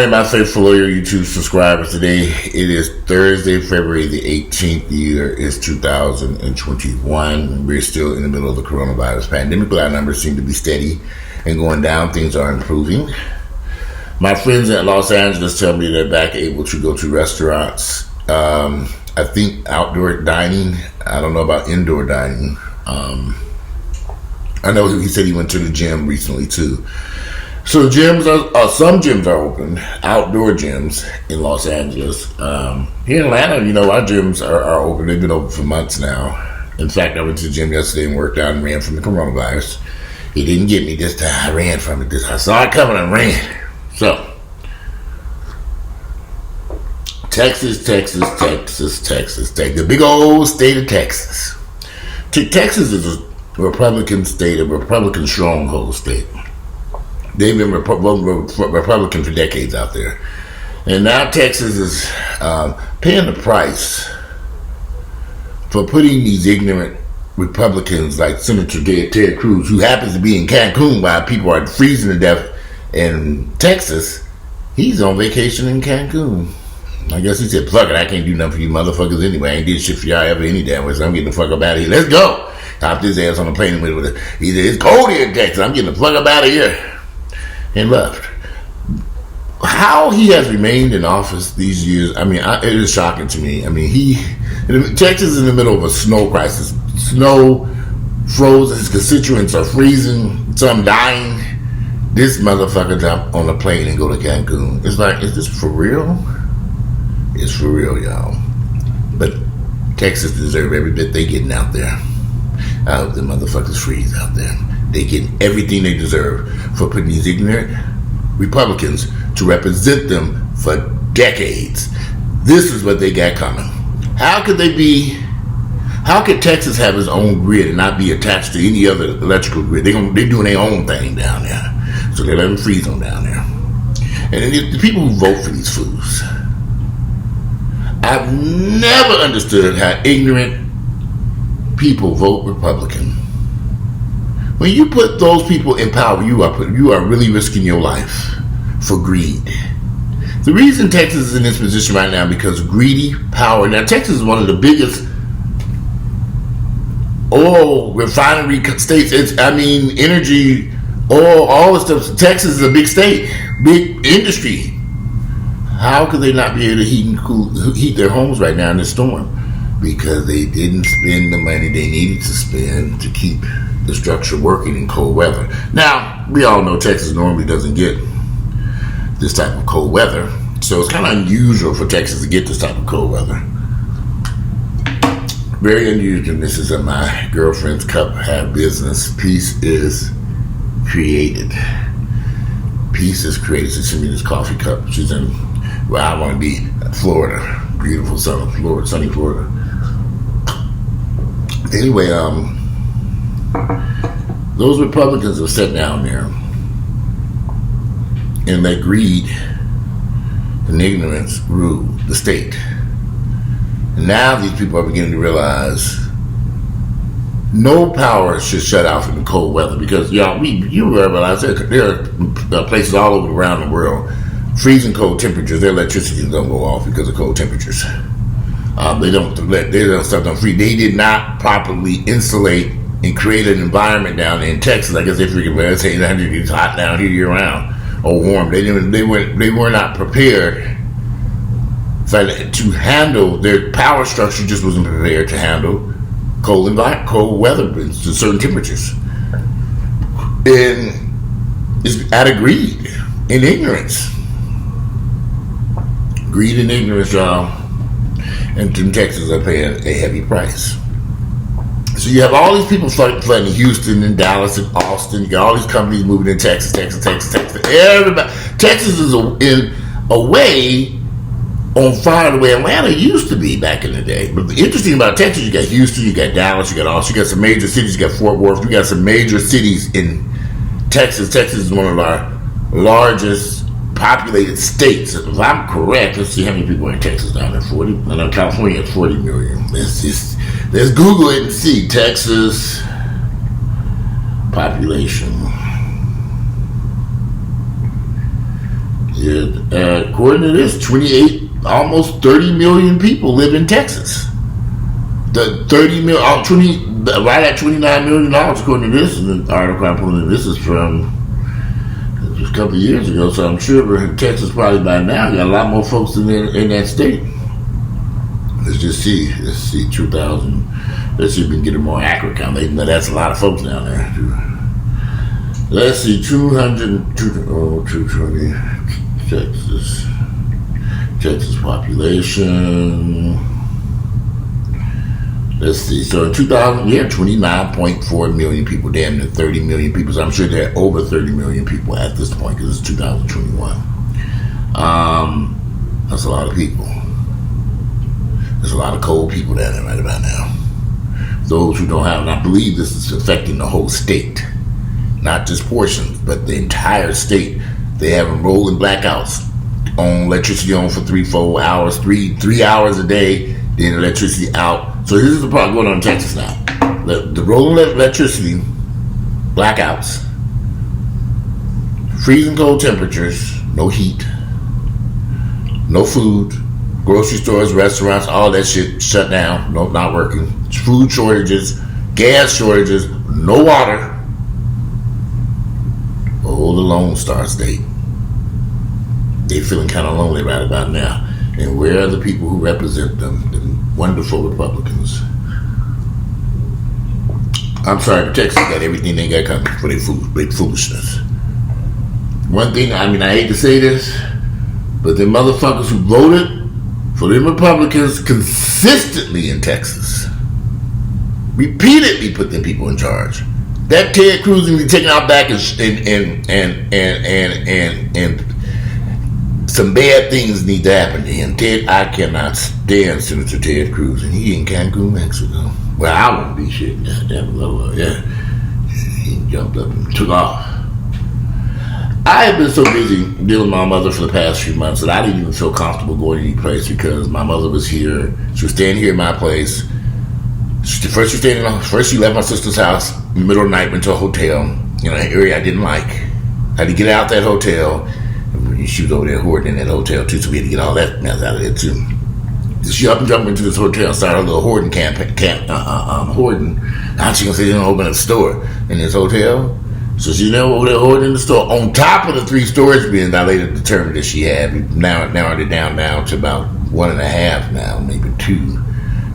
morning, my faithful loyal YouTube subscribers. Today, it is Thursday, February the 18th. The year is 2021. We're still in the middle of the coronavirus pandemic, but our numbers seem to be steady and going down. Things are improving. My friends in Los Angeles tell me they're back able to go to restaurants. I think outdoor dining. I don't know about indoor dining. I know he said he went to the gym recently too. So gyms some gyms are open, outdoor gyms in Los Angeles. Here in Atlanta, our gyms are open. They've been open for months now. In fact, I went to the gym yesterday and worked out and ran from the coronavirus. It didn't get me this time. I ran from it. I saw it coming and ran. So, Texas, the big old state of Texas. Texas is a Republican state, a Republican stronghold state. They've been Republican for decades out there. And now Texas is paying the price for putting these ignorant Republicans like Senator Ted Cruz, who happens to be in Cancun while people are freezing to death in Texas. He's on vacation in Cancun. I guess he said, "Plug it, I can't do nothing for you motherfuckers anyway. I ain't did shit for y'all ever any damn way, so I'm getting the fuck up out of here. Let's go." Hopped his ass on the plane with it. He said, "It's cold here in Texas. I'm getting the fuck up out of here." And left. How he has remained in office these years, it is shocking to me. Texas is in the middle of a snow crisis. Snow frozen, his constituents are freezing, some dying. This motherfucker jump on a plane and go to Cancun. It's like, is this for real? It's for real, y'all. But Texas deserve every bit they getting out there. I hope the motherfuckers freeze out there. They get everything they deserve for putting these ignorant Republicans to represent them for decades. This is what they got coming. How could Texas have its own grid and not be attached to any other electrical grid? They're doing their own thing down there. So they let them freeze them down there. And the people who vote for these fools, I've never understood how ignorant people vote Republican. When you put those people in power, you are really risking your life for greed. The reason Texas is in this position right now because greedy power. Now, Texas is one of the biggest oil refinery states. Energy, oil, all this stuff. Texas is a big state, big industry. How could they not be able to heat their homes right now in this storm? Because they didn't spend the money they needed to spend to keep the structure working in cold weather. Now, we all know Texas normally doesn't get this type of cold weather, so it's kind of unusual for Texas to get this type of cold weather. Very unusual. This is my girlfriend's cup have business. Peace is created. Peace is created. She sent me this coffee cup. She's in where I want to be, Florida. Beautiful sunny Florida. Anyway, those Republicans have sat down there and let greed and ignorance rule the state. And now these people are beginning to realize no power should shut off in the cold weather because, you realize there are places all over around the world, freezing cold temperatures, their electricity don't go off because of cold temperatures. They don't stuff them free. They did not properly insulate and create an environment down there in Texas. I guess they figured, well, it's 800 degrees hot down here year round or warm. They were not prepared to handle their power structure. Just wasn't prepared to handle cold weather to certain temperatures. And it's out of greed and ignorance. Greed and ignorance, y'all. And Texas are paying a heavy price. So you have all these people flooding Houston and Dallas and Austin. You got all these companies moving in Texas. Everybody. Texas is in a way on fire the way Atlanta used to be back in the day. But the interesting about Texas, you got Houston, you got Dallas, you got Austin, you got some major cities, you got Fort Worth, you got some major cities in Texas. Texas is one of our largest populated states. If I'm correct, let's see how many people are in Texas down there. 40. I know California has 40 million. Let's Google it and see Texas population. Yeah, according to this, 28, almost 30 million people live in Texas. The 30 million, 20, right at $29 million according to this. And the article I'm pulling in, this is from just a couple of years ago, so I'm sure Texas probably by now got a lot more folks in that state. Let's see, 2,000. Let's see if we can get a more accurate count. That's a lot of folks down there. Let's see, 220, Texas population. Let's see, so in 2000, 29.4 million people, damn near 30 million people. So I'm sure there are over 30 million people at this point because it's 2021. That's a lot of people. There's a lot of cold people down there right about now. Those who don't have, and I believe this is affecting the whole state, not just portions, but the entire state. They have rolling blackouts on electricity on for 3-4 hours, three hours a day, then electricity out. So here's the problem going on in Texas now. The rolling electricity, blackouts, freezing cold temperatures, no heat, no food, grocery stores, restaurants, all that shit shut down, no, not working. Food shortages, gas shortages, no water. Oh, the Lone Star State. They're feeling kind of lonely right about now. And where are the people who represent them? The wonderful Republicans. I'm sorry, but Texas got everything they got coming for their foolishness. One thing, I hate to say this, but the motherfuckers who voted for them Republicans consistently in Texas repeatedly put them people in charge. That Ted Cruz needs to be taken out back and some bad things need to happen to him. I cannot stand Senator Ted Cruz, and he in Cancun, Mexico. Well, I won't be shit. Yeah. He jumped up and took off. I have been so busy dealing with my mother for the past few months that I didn't even feel comfortable going to any place because my mother was here. She was staying here at my place. First she left my sister's house in the middle of the night, went to a hotel, in an area I didn't like. Had to get out that hotel. She was over there hoarding in that hotel too, so we had to get all that mess out of there too. She up and jumped into this hotel, started a little hoarding hoarding. Now she gonna say she's gonna open a store in this hotel. So she's now over there hoarding in the store on top of the 3 storage bins I later determined that she had. We narrowed it down to about 1.5 now, maybe 2,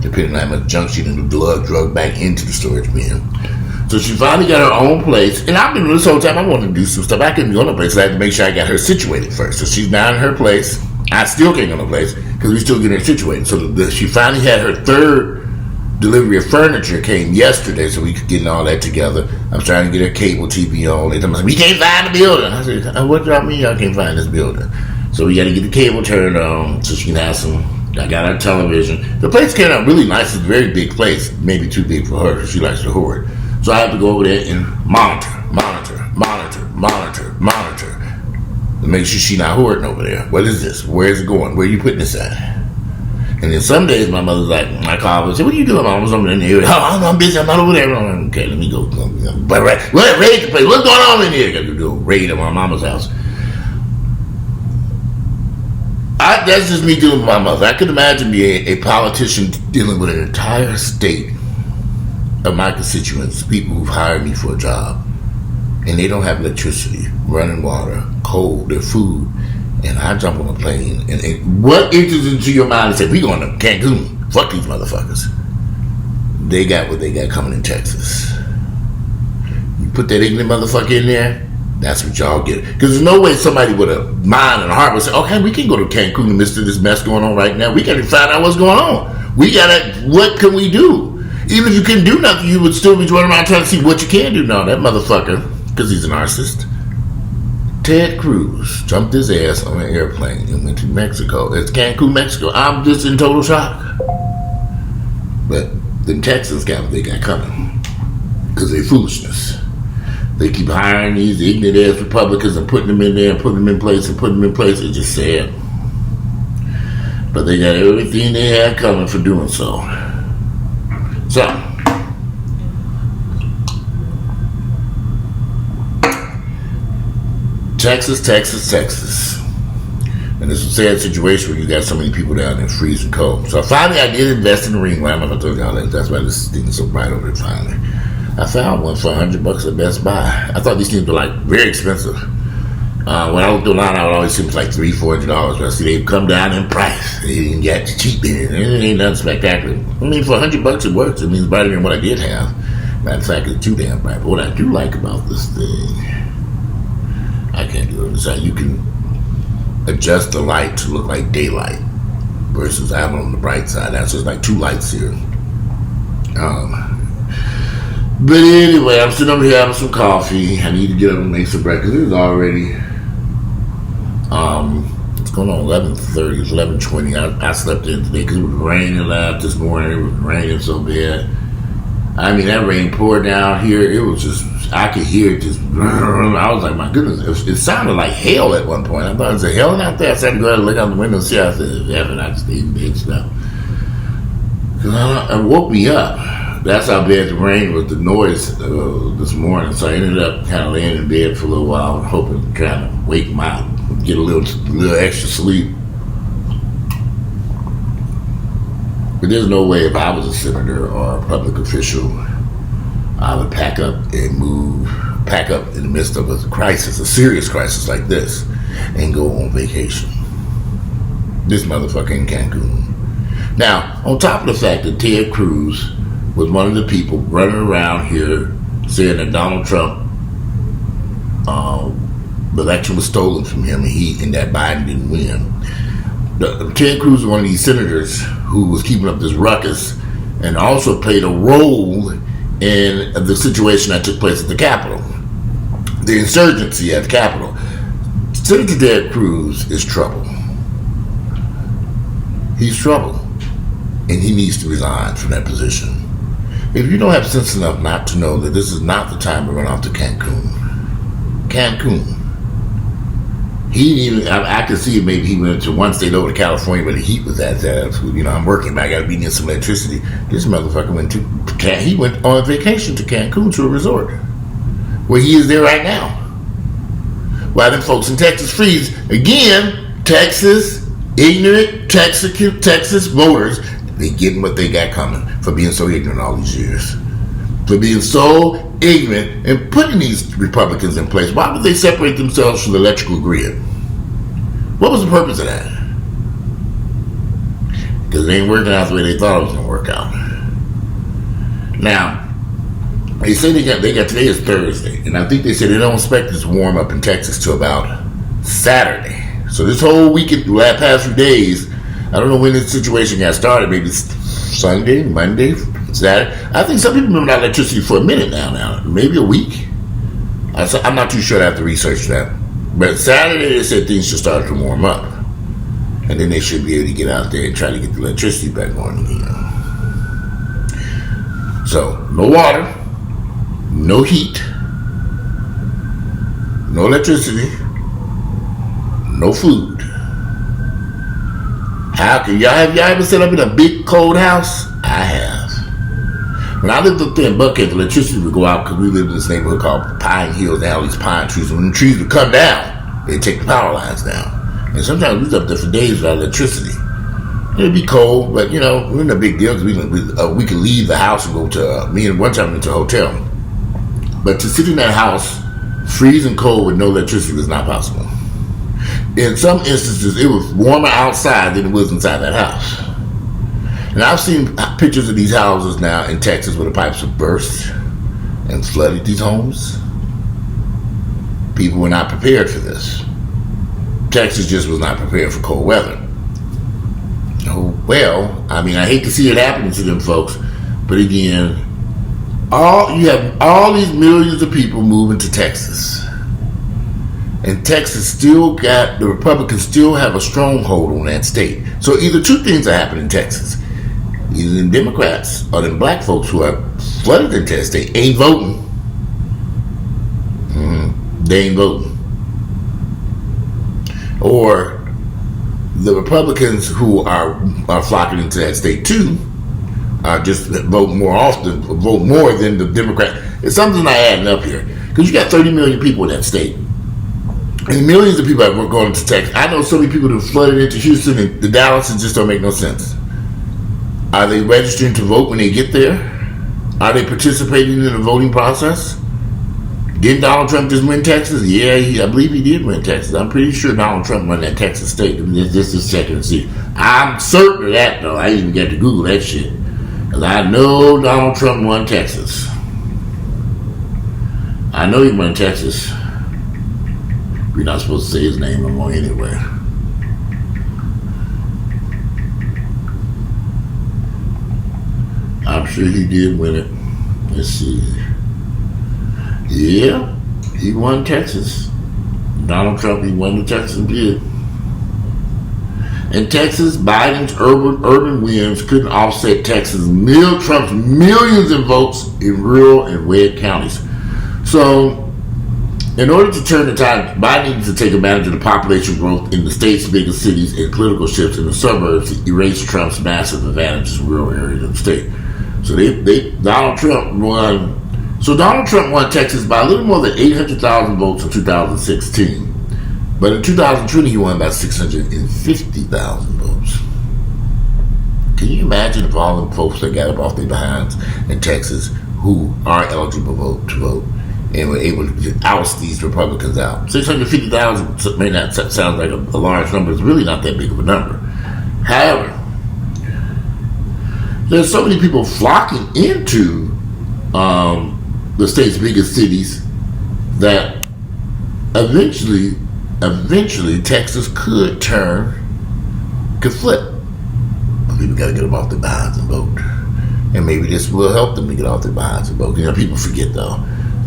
depending on how much junk she done drug back into the storage bin. So she finally got her own place, and I've been this whole time I wanted to do some stuff. I couldn't go to no place, so I had to make sure I got her situated first. So she's now in her place. I still can't go to no place because we still getting her situated. So she finally had her 3rd delivery of furniture came yesterday, so we could get all that together. I'm trying to get her cable TV on. They told me, we can't find the building. I said, what do y'all mean y'all can't find this building? So we got to get the cable turned on so she can have some. I got her television. The place came out really nice. It's a very big place, maybe too big for her. She likes to hoard. So I have to go over there and monitor to make sure she's not hoarding over there. What is this? Where is it going? Where are you putting this at? And then some days my mother's like, I call her and say, what are you doing? I was over in here. Oh, I'm busy. I'm not over there. I'm like, okay, let me go. Raid the place. What's going on in here? Got to do a raid at my mama's house. That's just me dealing with my mother. I could imagine being a politician dealing with an entire state of my constituents, people who've hired me for a job, and they don't have electricity, running water, cold, their food, and I jump on a plane, and what enters into your mind and say, we going to Cancun, fuck these motherfuckers. They got what they got coming in Texas. You put that ignorant motherfucker in there, that's what y'all get. Because there's no way somebody with a mind and a heart would say, okay, we can go to Cancun in the midst of this mess going on right now. We got to find out what's going on. What can we do? Even if you couldn't do nothing, you would still be running around trying to see what you can do. No, that motherfucker, because he's a narcissist, Ted Cruz jumped his ass on an airplane and went to Mexico. It's Cancun, Mexico. I'm just in total shock. But the Texans got what they got coming because they foolishness. They keep hiring these ignorant ass Republicans and putting them in there and putting them in place and putting them in place. It's just sad. But they got everything they had coming for doing so. So, Texas. And it's a sad situation when you got so many people down there freezing cold. So finally, I did invest in the ring light. I'm not going to tell y'all that. That's why this thing is so bright over there finally. I found one for $100 at Best Buy. I thought these things were like very expensive. When I looked online, I would always see them like $300-$400. But I see they've come down in price. They didn't get cheap in. It ain't nothing spectacular. I mean, for $100 it works. It means brighter than what I did have. Matter of fact, it's too damn bright. But what I do like about this thing, I can't do it. Is that you can adjust the light to look like daylight versus I have it on the bright side. That's just like two lights here. But anyway, I'm sitting over here having some coffee. I need to get up and make some breakfast. It is already it's going on 11:30. It's 11:20. I slept in today because it was raining loud this morning. It was raining so bad. I mean, that rain poured down here. It was just, I could hear it just, I was like, my goodness. It sounded like hail at one point. I thought, is it hailing out there? I started to go ahead and look out the window and see. I said, yeah, I just stayed in bed stuff. Because it woke me up. That's how bad the rain was, the noise this morning. So I ended up kind of laying in bed for a little while, hoping to kind of wake him out, get a little extra sleep. But there's no way if I was a senator or a public official, I would pack up in the midst of a crisis, a serious crisis like this, and go on vacation. This motherfucker in Cancun. Now, on top of the fact that Ted Cruz was one of the people running around here saying that Donald Trump, the election was stolen from him and that Biden didn't win. Ted Cruz was one of these senators who was keeping up this ruckus and also played a role in the situation that took place at the Capitol. The insurgency at the Capitol. Senator Ted Cruz is trouble. He's trouble. And he needs to resign from that position. If you don't have sense enough not to know that this is not the time to run off to Cancun. I could see it. Maybe he went to one state over to California where the heat was at. I'm working, but I got to be near some electricity. This motherfucker went on vacation to Cancun, to a resort where he is there right now. While them folks in Texas freeze again. Texas ignorant Texas voters, they getting what they got coming for being so ignorant all these years. For being so ignorant and putting these Republicans in place. Why would they separate themselves from the electrical grid? What was the purpose of that? Because it ain't working out the way they thought it was going to work out. Now, they say they got today is Thursday, and I think they said they don't expect this warm up in Texas till about Saturday. So this whole weekend, the last past few days, I don't know when this situation got started. Maybe Sunday, Monday, Saturday. I think some people have been without electricity for a minute now, maybe a week. I'm not too sure. I have to research that. But Saturday they said things should start to warm up, and then they should be able to get out there and try to get the electricity back on again. So no water, no heat, no electricity, no food. Have y'all ever set up in a big cold house? I have. When I lived up there in Buckhead, the electricity would go out because we lived in this neighborhood called Pine Hills. They had all these pine trees. And when the trees would come down, they'd take the power lines down. And sometimes we was up there for days without electricity. It'd be cold, but it wasn't a big deal because we could leave the house and go to, one time we went to a hotel. But to sit in that house, freezing cold with no electricity was not possible. In some instances, it was warmer outside than it was inside that house. And I've seen pictures of these houses now in Texas where the pipes have burst and flooded these homes. People were not prepared for this. Texas just was not prepared for cold weather. Oh, well, I hate to see it happening to them folks, but again, you have all these millions of people moving to Texas. And Texas the Republicans still have a stronghold on that state. So either two things are happening in Texas. Either the Democrats or the black folks who are flooded into that state ain't voting. They ain't voting. Or the Republicans who are flocking into that state too just vote more than the Democrats. It's something not adding up here. Because you got 30 million people in that state. And millions of people are going to Texas. I know so many people that flooded into Houston and the Dallas. It just don't make no sense. Are they registering to vote when they get there? Are they participating in the voting process? Didn't Donald Trump just win Texas? Yeah, I believe he did win Texas. I'm pretty sure Donald Trump won that Texas state. Just a second to see. I'm certain of that, though. I even got to Google that shit. Because I know Donald Trump won Texas. I know he won Texas. We're not supposed to say his name no more anyway. I'm sure he did win it. Let's see. Yeah, he won Texas. Donald Trump, he won the Texas bid. In Texas, Biden's urban wins couldn't offset Trump's millions in votes in rural and red counties. So, in order to turn the tide, Biden needs to take advantage of the population growth in the state's biggest cities and political shifts in the suburbs to erase Trump's massive advantages in rural areas of the state. So Donald Trump won Texas by a little more than 800,000 votes in 2016. But in 2020, he won by 650,000 votes. Can you imagine if all them folks that got up off their behinds in Texas who are eligible to vote and were able to oust these Republicans out? 650,000 may not sound like a large number. It's really not that big of a number. However, there's so many people flocking into the state's biggest cities that eventually Texas could flip. People got to get them off their behinds and vote. And maybe this will help them to get off their behinds and vote. You know, people forget though.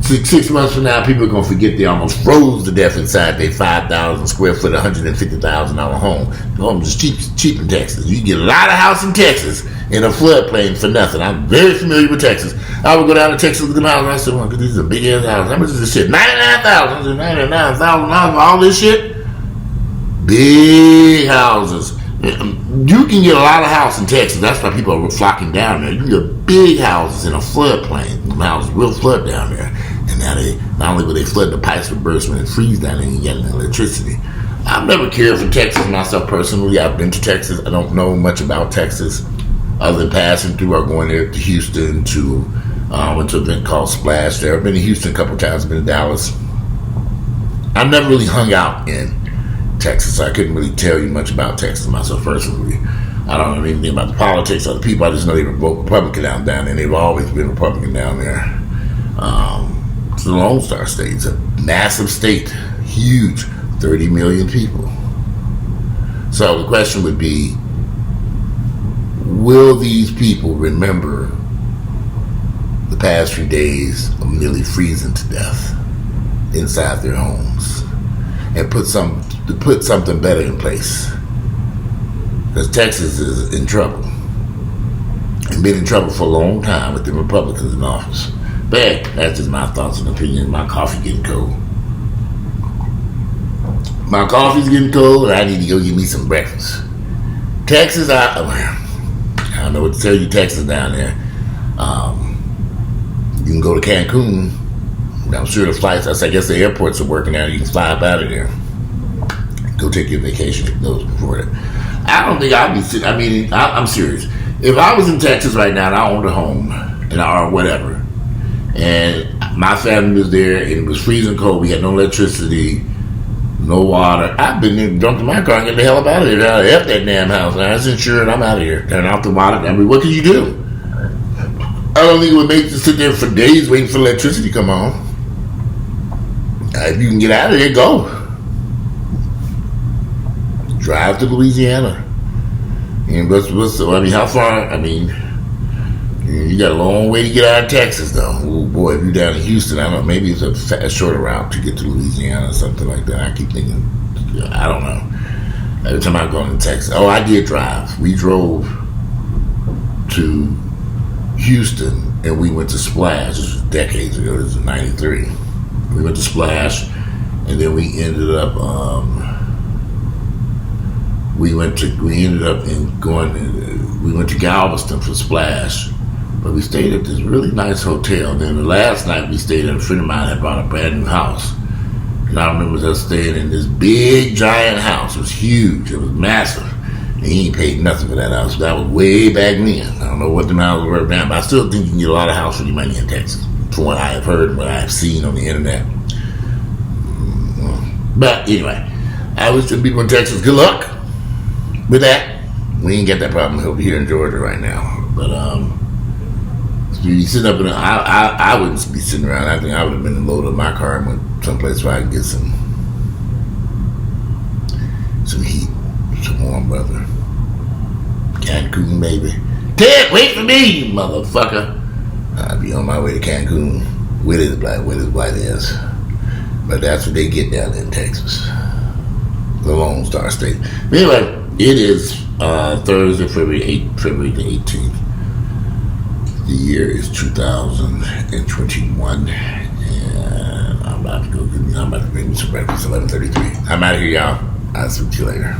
6 months from now, people are going to forget they almost froze to death inside their 5,000 square foot, $150,000 home. Homes is cheap in Texas. You can get a lot of house in Texas in a floodplain for nothing. I'm very familiar with Texas. I would go down to Texas with the houses. I said, well, these are big ass houses. How much is this shit? $99,000. I said, $99,000 for all this shit? Big houses. You can get a lot of house in Texas. That's why people are flocking down there. You can get big houses in a floodplain. The houses will flood down there. And now not only will they flood, the pipes will burst when it freezes down there and you get electricity. I've never cared for Texas myself personally. I've been to Texas. I don't know much about Texas other than passing through or going there to Houston went to an event called Splash there. I've been to Houston a couple times. I've been to Dallas. I've never really hung out in Texas. I couldn't really tell you much about Texas myself personally. I don't know anything about the politics of the people. I just know they vote Republican down there, and they've always been Republican down there. It's the Lone Star State. It's a massive state, huge, 30 million people. So the question would be, will these people remember the past few days of nearly freezing to death inside their homes and put something better in place? Because Texas is in trouble and been in trouble for a long time with the Republicans in office. But hey, that's just my thoughts and opinions. My coffee getting cold. My coffee's getting cold, and I need to go get me some breakfast. Texas, I don't know what to tell you. Texas down there. You can go to Cancun. I'm sure the flights, I guess the airports are working out. You can fly up out of there. Go take your vacation to those before that. I don't think I'd be sitting. I mean, I'm serious. If I was in Texas right now and I owned a home or whatever, and my family was there and it was freezing cold, we had no electricity, no water, I've been there, jumped in my car and get the hell up out of here. F that damn house. Now, it's insured. I'm out of here. Turn off the water. I mean, what can you do? I don't think it would make you sit there for days waiting for electricity to come on. If you can get out of there, go. Drive to Louisiana. And how far? I mean, you got a long way to get out of Texas, though. Oh boy, if you're down in Houston, I don't know, maybe it's a shorter route to get to Louisiana or something like that. I keep thinking, I don't know. Every time I'm going to Texas, I did drive. We drove to Houston and we went to Splash. This was decades ago. This was '93. We went to Splash, and then we ended up. We went to Galveston for Splash, but we stayed at this really nice hotel. Then the last night we stayed at, a friend of mine had bought a brand new house, And I remember us staying in this big, giant house. It was huge. It was massive. And he ain't paid nothing for that house. That was way back then. I don't know what the houses were now, but I still think you can get a lot of house for your money in Texas, from what I have heard and what I have seen on the internet. But anyway, I wish the people in Texas good luck with that. We ain't got that problem over here in Georgia right now. But you be sitting up in I wouldn't be sitting around. I think I would have been loaded up my car and went someplace where I could get some heat, some warm weather. Cancun, baby. Ted, wait for me, you motherfucker. I'll be on my way to Cancun with his white ass. But that's what they get down in Texas. The Lone Star State. But anyway, it is Thursday, February the 18th. The year is 2021. And I'm about to make me some breakfast, 11:33. I'm out of here, y'all. I'll see you later.